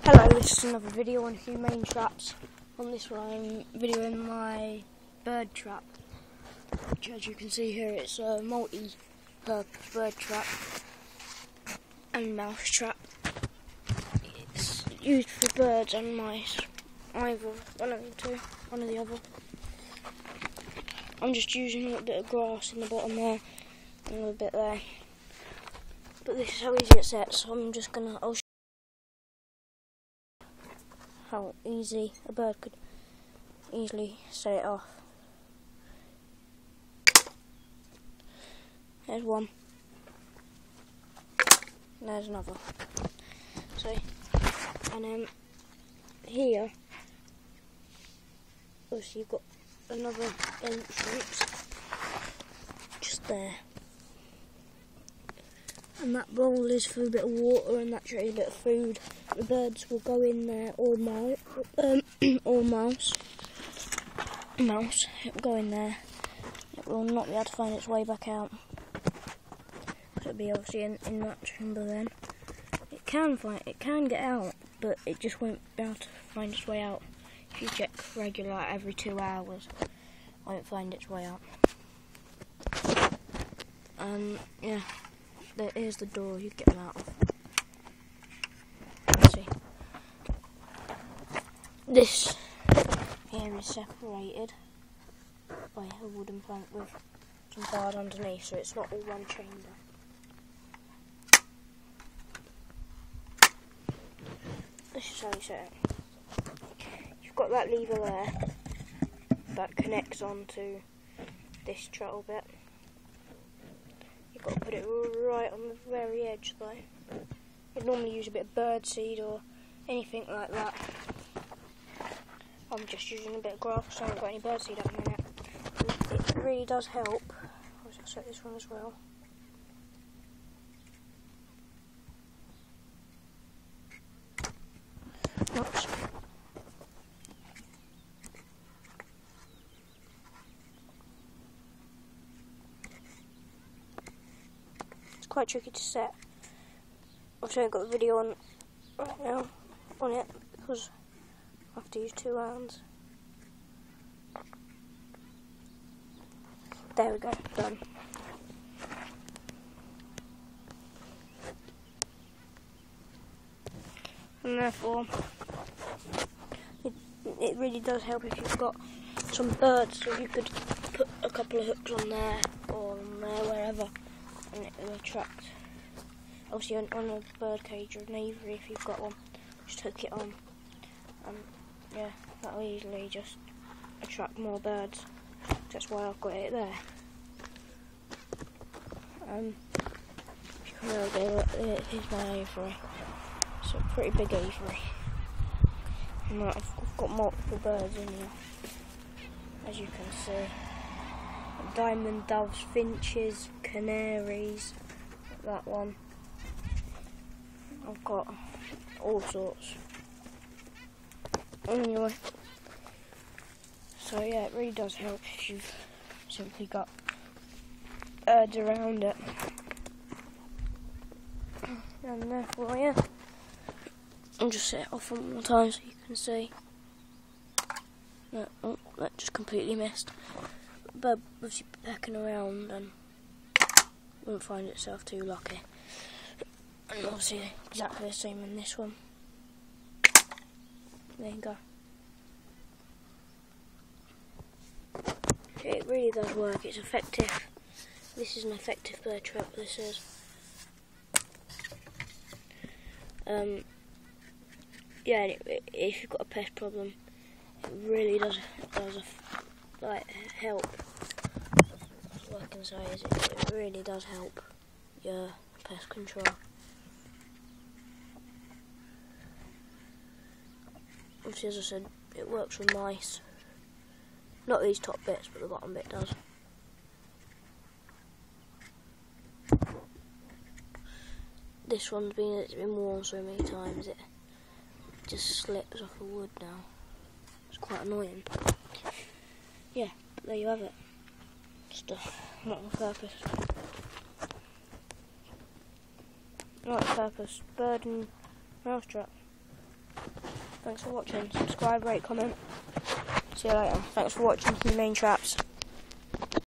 Hello, this is another video on humane traps. On this one I'm videoing my bird trap, which as you can see here it's a multi-purpose bird trap and mouse trap. It's used for birds and mice, either one or the other. I'm just using a little bit of grass in the bottom there and a little bit there. But this is how easy it sets, so I'm just gonna how easy a bird could easily set it off. There's one. And there's another. So, and then here, obviously you've got another entrance just there. And that bowl is for a bit of water and that tray a bit of food. The birds will go in there, or mouse. It will go in there. It will not be able to find its way back out. So it'll be obviously in that chamber then. It can get out, but it just won't be able to find its way out. If you check regular every 2 hours, it won't find its way out. Yeah. Here's the door you get them out of. Let's see. This here is separated by a wooden plank with some bars underneath, so it's not all one chamber. This is how you set it. You've got that lever there that connects onto this trowel bit. You've got to put it right on the very edge though. You'd normally use a bit of bird seed or anything like that. I'm just using a bit of grass because I haven't got any bird seed at the minute. It really does help. I'll set this one as well. Oops. Quite tricky to set. I've only got the video on right now on it because I have to use 2 hands. There we go, done. And therefore, it really does help if you've got some birds, so you could put a couple of hooks on there or on there, wherever. And it will attract, obviously on a bird cage or an aviary if you've got one, just hook it on, and yeah, that will easily just attract more birds. That's why I've got it there. Here's my aviary. It's a pretty big aviary, and I've got multiple birds in here, as you can see. Diamond doves, finches, canaries, that one. I've got all sorts. Anyway, so yeah, it really does help if you've simply got birds around it. And therefore, yeah, I'll just set it off one more time so you can see. No, oh, that just completely missed. Bird obviously pecking around and won't find itself too lucky. And obviously exactly the same in this one. There you go. It really does work, it's effective. This is an effective bird trap, this is. Yeah, if you've got a pest problem, it really does help. All I can say is it really does help your pest control. Obviously, as I said, it works with mice. Not these top bits, but the bottom bit does. This one's been worn so many times it just slips off the wood now. It's quite annoying. Yeah, but there you have it. Just a multi-purpose. Multi-purpose bird and mouse trap. Thanks for watching. Subscribe, rate, comment. See you later. Thanks for watching Humane Traps.